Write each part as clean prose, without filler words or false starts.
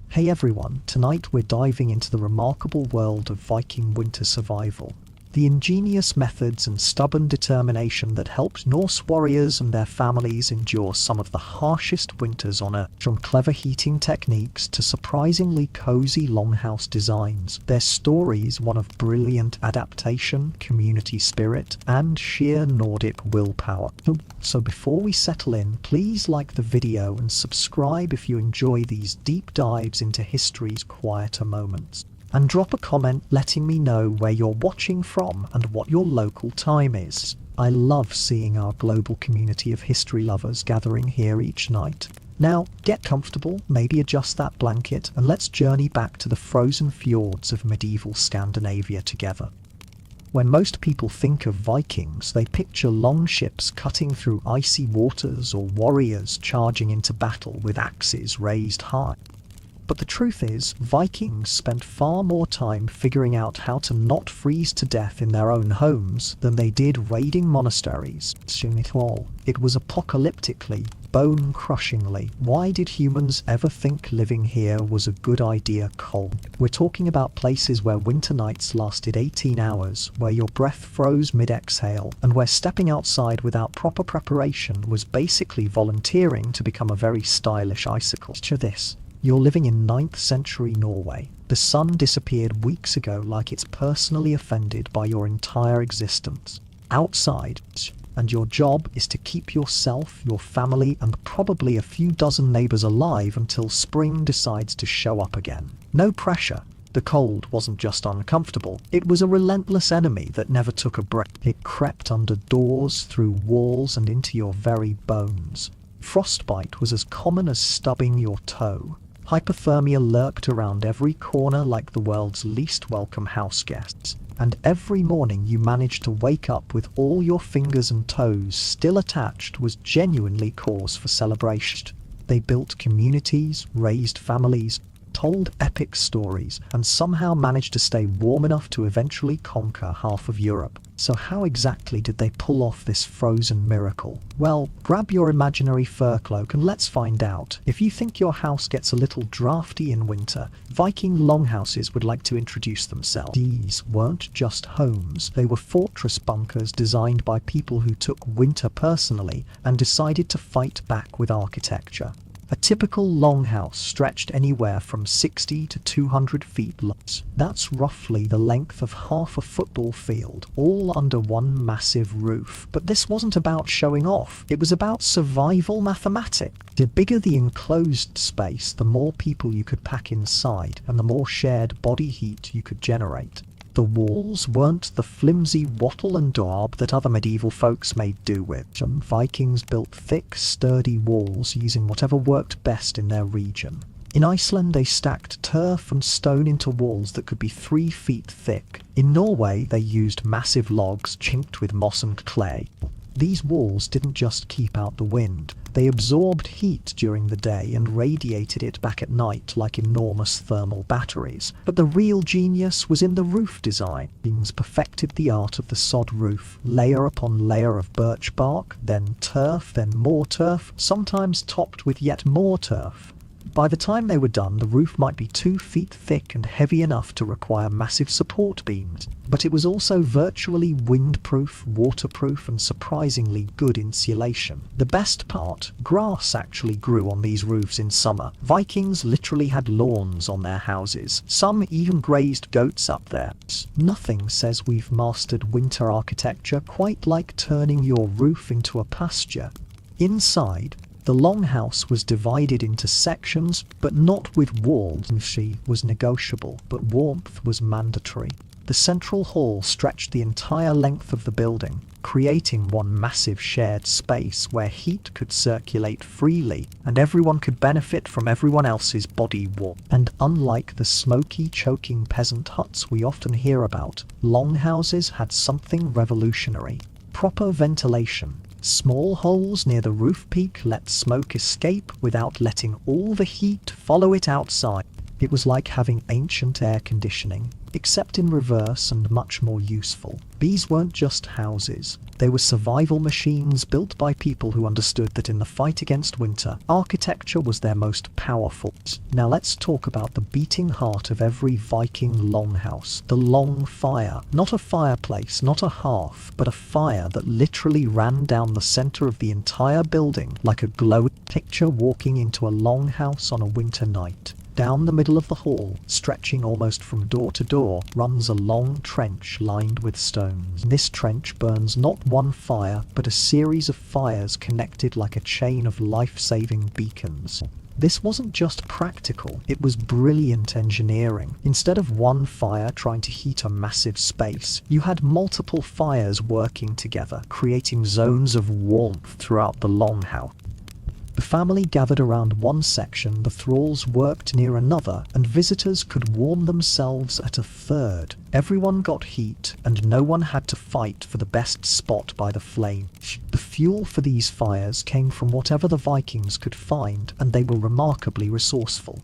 Hey everyone, tonight we're diving into the remarkable world of Viking winter survival. The ingenious methods and stubborn determination that helped Norse warriors and their families endure some of the harshest winters on Earth. From clever heating techniques to surprisingly cozy longhouse designs, their story is one of brilliant adaptation, community spirit, and sheer Nordic willpower. So before we settle in, please like the video and subscribe if you enjoy these deep dives into history's quieter moments. And drop a comment letting me know where you're watching from and what your local time is. I love seeing our global community of history lovers gathering here each night. Now, get comfortable, maybe adjust that blanket, and let's journey back to the frozen fjords of medieval Scandinavia together. When most people think of Vikings, they picture long ships cutting through icy waters or warriors charging into battle with axes raised high. But the truth is, Vikings spent far more time figuring out how to not freeze to death in their own homes than they did raiding monasteries. It was apocalyptically, bone-crushingly. Why did humans ever think living here was a good idea? Cold. We're talking about places where winter nights lasted 18 hours, where your breath froze mid-exhale, and where stepping outside without proper preparation was basically volunteering to become a very stylish icicle. Picture this. You're living in 9th century Norway. The sun disappeared weeks ago like it's personally offended by your entire existence. Outside, and your job is to keep yourself, your family, and probably a few dozen neighbors alive until spring decides to show up again. No pressure. The cold wasn't just uncomfortable, it was a relentless enemy that never took a break. It crept under doors, through walls, and into your very bones. Frostbite was as common as stubbing your toe. Hypothermia lurked around every corner like the world's least welcome house guests, and every morning you managed to wake up with all your fingers and toes still attached was genuinely cause for celebration. They built communities, raised families, told epic stories, and somehow managed to stay warm enough to eventually conquer half of Europe. So how exactly did they pull off this frozen miracle? Well, grab your imaginary fur cloak and let's find out. If you think your house gets a little drafty in winter, Viking longhouses would like to introduce themselves. These weren't just homes, they were fortress bunkers designed by people who took winter personally and decided to fight back with architecture. A typical longhouse stretched anywhere from 60 to 200 feet long. That's roughly the length of half a football field, all under one massive roof. But this wasn't about showing off, it was about survival mathematics. The bigger the enclosed space, the more people you could pack inside, and the more shared body heat you could generate. The walls weren't the flimsy wattle and daub that other medieval folks made do with. Some Vikings built thick, sturdy walls using whatever worked best in their region. In Iceland, they stacked turf and stone into walls that could be 3 feet thick. In Norway, they used massive logs chinked with moss and clay. These walls didn't just keep out the wind. They absorbed heat during the day and radiated it back at night like enormous thermal batteries. But the real genius was in the roof design. Vikings perfected the art of the sod roof, layer upon layer of birch bark, then turf, then more turf, sometimes topped with yet more turf. By the time they were done, the roof might be 2 feet thick and heavy enough to require massive support beams. But it was also virtually windproof, waterproof, and surprisingly good insulation. The best part, grass actually grew on these roofs in summer. Vikings literally had lawns on their houses. Some even grazed goats up there. Nothing says we've mastered winter architecture quite like turning your roof into a pasture. Inside, the longhouse was divided into sections, but not with walls. She was negotiable, but warmth was mandatory. The central hall stretched the entire length of the building, creating one massive shared space where heat could circulate freely and everyone could benefit from everyone else's body warmth. And unlike the smoky, choking peasant huts we often hear about, longhouses had something revolutionary: proper ventilation. Small holes near the roof peak let smoke escape without letting all the heat follow it outside. It was like having ancient air conditioning, except in reverse and much more useful. These weren't just houses. They were survival machines built by people who understood that in the fight against winter, architecture was their most powerful. Now let's talk about the beating heart of every Viking longhouse, the long fire. Not a fireplace, not a hearth, but a fire that literally ran down the center of the entire building like a glowing picture walking into a longhouse on a winter night. Down the middle of the hall, stretching almost from door to door, runs a long trench lined with stones. This trench burns not one fire, but a series of fires connected like a chain of life-saving beacons. This wasn't just practical, it was brilliant engineering. Instead of one fire trying to heat a massive space, you had multiple fires working together, creating zones of warmth throughout the longhouse. The family gathered around one section, the thralls worked near another, and visitors could warm themselves at a third. Everyone got heat, and no one had to fight for the best spot by the flame. The fuel for these fires came from whatever the Vikings could find, and they were remarkably resourceful.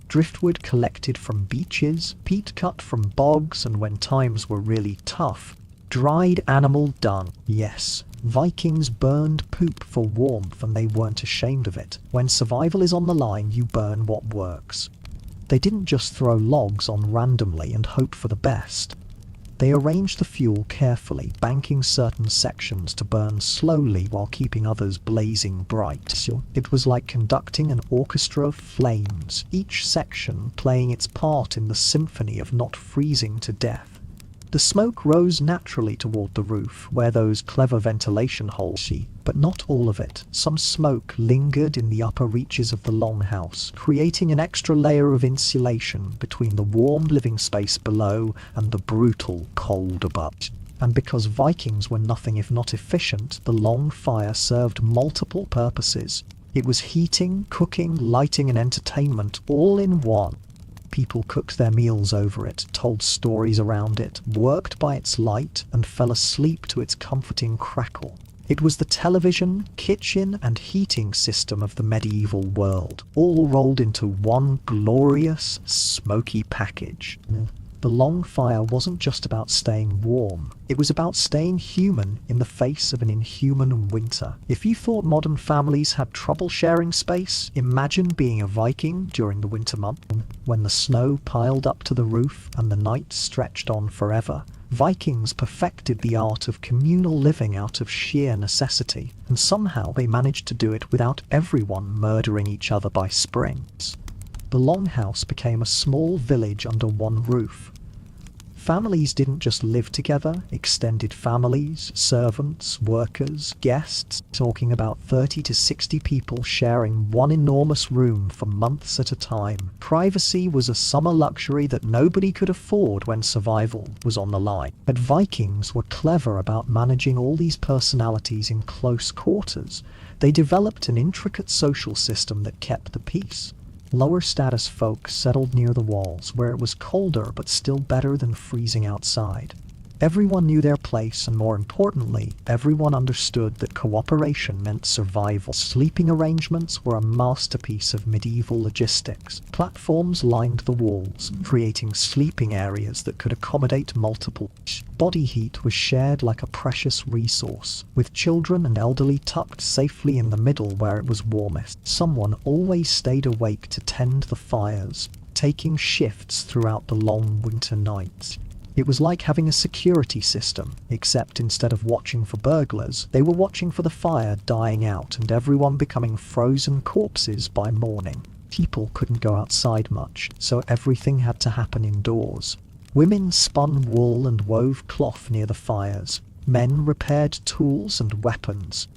Driftwood collected from beaches, peat cut from bogs, and when times were really tough, dried animal dung. Yes, Vikings burned poop for warmth, and they weren't ashamed of it. When survival is on the line, you burn what works. They didn't just throw logs on randomly and hope for the best. They arranged the fuel carefully, banking certain sections to burn slowly while keeping others blazing bright. It was like conducting an orchestra of flames, each section playing its part in the symphony of not freezing to death. The smoke rose naturally toward the roof, where those clever ventilation holes, but not all of it. Some smoke lingered in the upper reaches of the longhouse, creating an extra layer of insulation between the warm living space below and the brutal cold above. And because Vikings were nothing if not efficient, the long fire served multiple purposes. It was heating, cooking, lighting, and entertainment all in one. People cooked their meals over it, told stories around it, worked by its light, and fell asleep to its comforting crackle. It was the television, kitchen, and heating system of the medieval world, all rolled into one glorious, smoky package. The long fire wasn't just about staying warm, it was about staying human in the face of an inhuman winter. If you thought modern families had trouble sharing space, imagine being a Viking during the winter month, when the snow piled up to the roof and the night stretched on forever. Vikings perfected the art of communal living out of sheer necessity, and somehow they managed to do it without everyone murdering each other by spring. The longhouse became a small village under one roof. Families didn't just live together, extended families, servants, workers, guests, talking about 30 to 60 people sharing one enormous room for months at a time. Privacy was a summer luxury that nobody could afford when survival was on the line. But Vikings were clever about managing all these personalities in close quarters. They developed an intricate social system that kept the peace. Lower status folk settled near the walls, where it was colder but still better than freezing outside. Everyone knew their place, and more importantly, everyone understood that cooperation meant survival. Sleeping arrangements were a masterpiece of medieval logistics. Platforms lined the walls, creating sleeping areas that could accommodate multiple. Body heat was shared like a precious resource, with children and elderly tucked safely in the middle where it was warmest. Someone always stayed awake to tend the fires, taking shifts throughout the long winter nights. It was like having a security system, except instead of watching for burglars, they were watching for the fire dying out and everyone becoming frozen corpses by morning. People couldn't go outside much, so everything had to happen indoors. Women spun wool and wove cloth near the fires. Men repaired tools and weapons.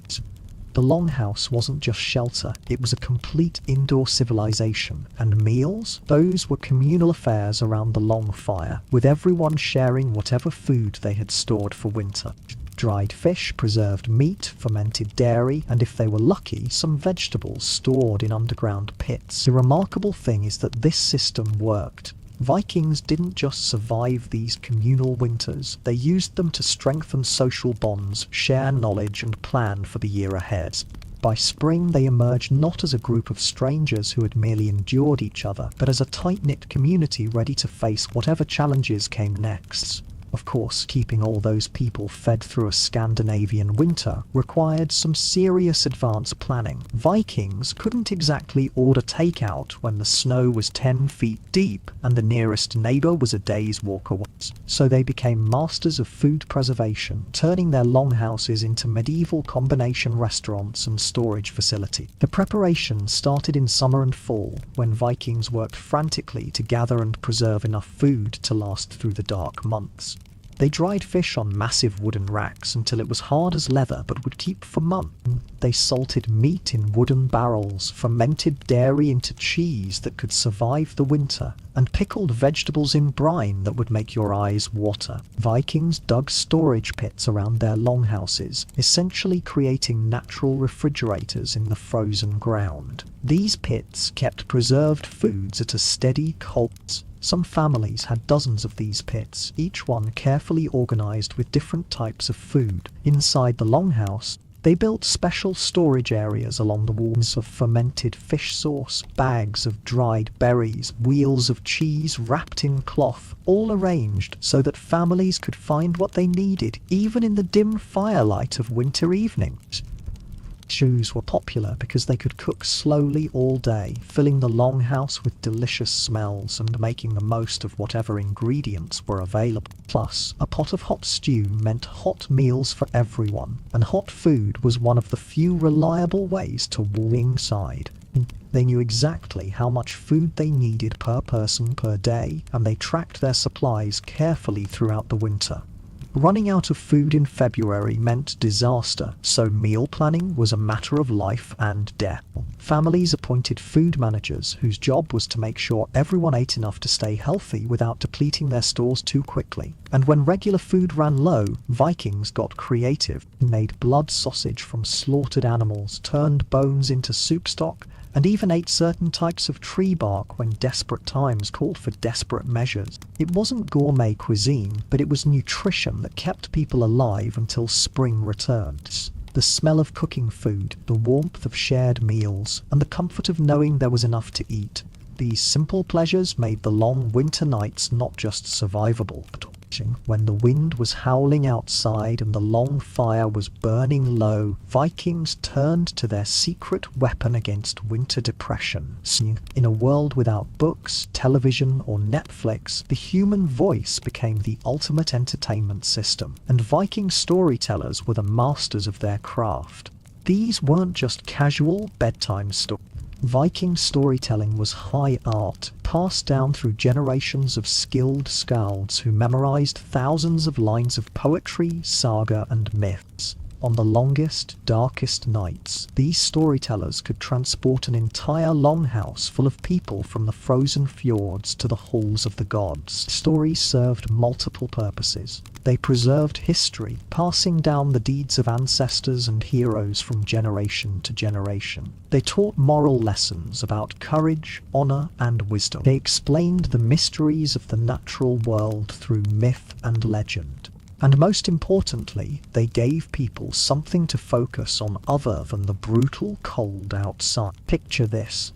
The longhouse wasn't just shelter, it was a complete indoor civilization, and meals? Those were communal affairs around the long fire, with everyone sharing whatever food they had stored for winter. Dried fish, preserved meat, fermented dairy, and if they were lucky, some vegetables stored in underground pits. The remarkable thing is that this system worked. Vikings didn't just survive these communal winters, they used them to strengthen social bonds, share knowledge, and plan for the year ahead. By spring, they emerged not as a group of strangers who had merely endured each other, but as a tight-knit community ready to face whatever challenges came next. Of course, keeping all those people fed through a Scandinavian winter required some serious advanced planning. Vikings couldn't exactly order takeout when the snow was 10 feet deep and the nearest neighbour was a day's walk away. So they became masters of food preservation, turning their longhouses into medieval combination restaurants and storage facilities. The preparation started in summer and fall, when Vikings worked frantically to gather and preserve enough food to last through the dark months. They dried fish on massive wooden racks until it was hard as leather but would keep for months. They salted meat in wooden barrels, fermented dairy into cheese that could survive the winter, and pickled vegetables in brine that would make your eyes water. Vikings dug storage pits around their longhouses, essentially creating natural refrigerators in the frozen ground. These pits kept preserved foods at a steady cold. Some families had dozens of these pits, each one carefully organized with different types of food. Inside the longhouse, they built special storage areas along the walls of fermented fish sauce, bags of dried berries, wheels of cheese wrapped in cloth, all arranged so that families could find what they needed, even in the dim firelight of winter evenings. Stews were popular because they could cook slowly all day, filling the longhouse with delicious smells and making the most of whatever ingredients were available. Plus, a pot of hot stew meant hot meals for everyone, and hot food was one of the few reliable ways to warm inside. They knew exactly how much food they needed per person per day, and they tracked their supplies carefully throughout the winter. Running out of food in February meant disaster, so meal planning was a matter of life and death. Families appointed food managers whose job was to make sure everyone ate enough to stay healthy without depleting their stores too quickly. And when regular food ran low, Vikings got creative, made blood sausage from slaughtered animals, turned bones into soup stock, and even ate certain types of tree bark when desperate times called for desperate measures. It wasn't gourmet cuisine, but it was nutrition that kept people alive until spring returned. The smell of cooking food, the warmth of shared meals, and the comfort of knowing there was enough to eat. These simple pleasures made the long winter nights not just survivable, but when the wind was howling outside and the long fire was burning low, Vikings turned to their secret weapon against winter depression. In a world without books, television, or Netflix, the human voice became the ultimate entertainment system, and Viking storytellers were the masters of their craft. These weren't just casual bedtime stories. Viking storytelling was high art, passed down through generations of skilled skalds who memorized thousands of lines of poetry, saga, and myths. On the longest, darkest nights, these storytellers could transport an entire longhouse full of people from the frozen fjords to the halls of the gods. Stories served multiple purposes. They preserved history, passing down the deeds of ancestors and heroes from generation to generation. They taught moral lessons about courage, honor, and wisdom. They explained the mysteries of the natural world through myth and legend. And most importantly, they gave people something to focus on other than the brutal cold outside. Picture this.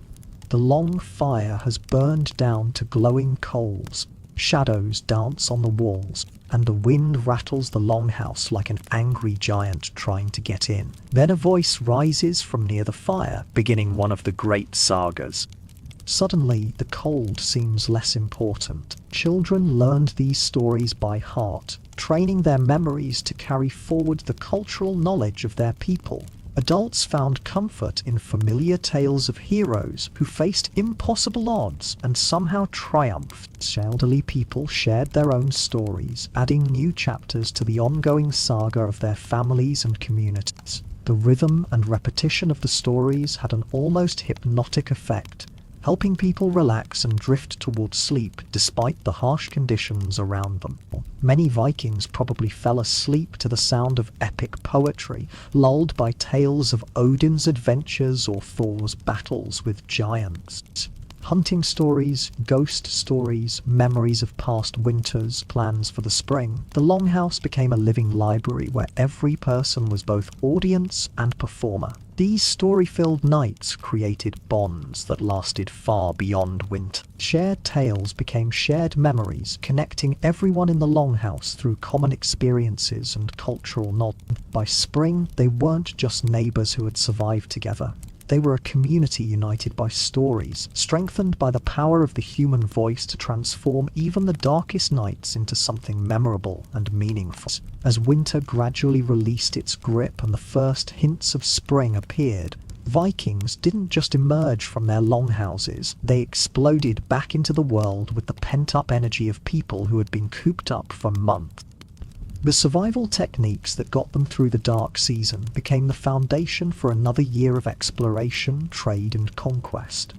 The long fire has burned down to glowing coals. Shadows dance on the walls, and the wind rattles the longhouse like an angry giant trying to get in. Then a voice rises from near the fire, beginning one of the great sagas. Suddenly, the cold seems less important. Children learned these stories by heart, training their memories to carry forward the cultural knowledge of their people. Adults found comfort in familiar tales of heroes who faced impossible odds and somehow triumphed. Elderly people shared their own stories, adding new chapters to the ongoing saga of their families and communities. The rhythm and repetition of the stories had an almost hypnotic effect, helping people relax and drift towards sleep despite the harsh conditions around them. Many Vikings probably fell asleep to the sound of epic poetry, lulled by tales of Odin's adventures or Thor's battles with giants. Hunting stories, ghost stories, memories of past winters, plans for the spring. The Longhouse became a living library where every person was both audience and performer. These story-filled nights created bonds that lasted far beyond winter. Shared tales became shared memories, connecting everyone in the Longhouse through common experiences and cultural knowledge. By spring, they weren't just neighbors who had survived together. They were a community united by stories, strengthened by the power of the human voice to transform even the darkest nights into something memorable and meaningful. As winter gradually released its grip and the first hints of spring appeared, Vikings didn't just emerge from their longhouses, they exploded back into the world with the pent-up energy of people who had been cooped up for months. The survival techniques that got them through the dark season became the foundation for another year of exploration, trade, and conquest.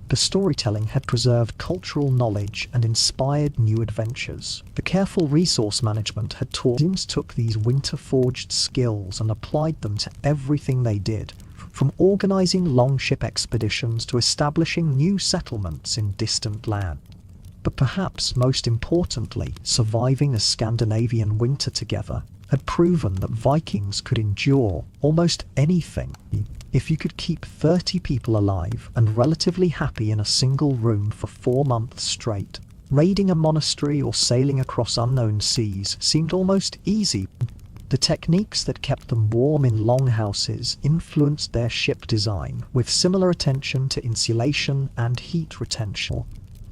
The storytelling had preserved cultural knowledge and inspired new adventures. The careful resource management had taught Vikings took these winter-forged skills and applied them to everything they did, from organizing longship expeditions to establishing new settlements in distant lands. But perhaps most importantly, surviving a Scandinavian winter together had proven that Vikings could endure almost anything. If you could keep 30 people alive and relatively happy in a single room for 4 months straight, raiding a monastery or sailing across unknown seas seemed almost easy. The techniques that kept them warm in longhouses influenced their ship design, with similar attention to insulation and heat retention.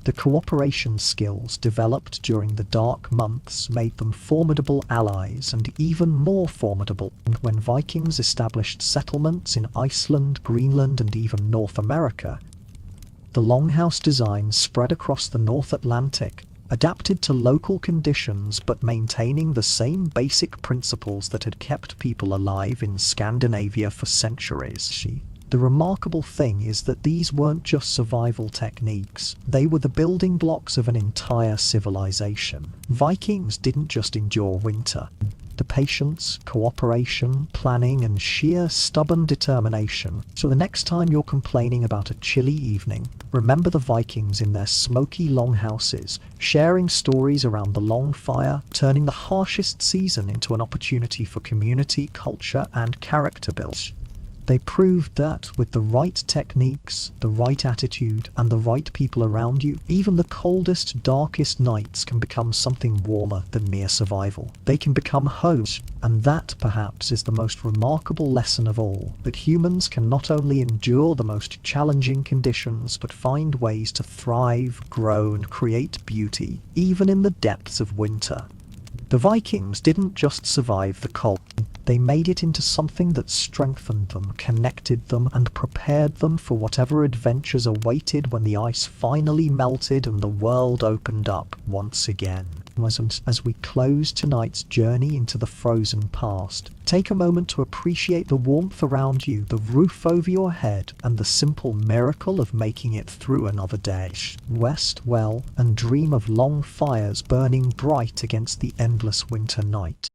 The cooperation skills developed during the dark months made them formidable allies, and even more formidable when Vikings established settlements in Iceland, Greenland, and even North America. The longhouse design spread across the North Atlantic, adapted to local conditions but maintaining the same basic principles that had kept people alive in Scandinavia for centuries. The remarkable thing is that these weren't just survival techniques, they were the building blocks of an entire civilization. Vikings didn't just endure winter. The patience, cooperation, planning, and sheer stubborn determination. So the next time you're complaining about a chilly evening, remember the Vikings in their smoky longhouses, sharing stories around the long fire, turning the harshest season into an opportunity for community, culture, and character building. They proved that with the right techniques, the right attitude, and the right people around you, even the coldest, darkest nights can become something warmer than mere survival. They can become homes, and that perhaps is the most remarkable lesson of all, that humans can not only endure the most challenging conditions, but find ways to thrive, grow, and create beauty, even in the depths of winter. The Vikings didn't just survive the cold. They made it into something that strengthened them, connected them, and prepared them for whatever adventures awaited when the ice finally melted and the world opened up once again. As we close tonight's journey into the frozen past, take a moment to appreciate the warmth around you, the roof over your head, and the simple miracle of making it through another day. Rest well and dream of long fires burning bright against the endless winter night.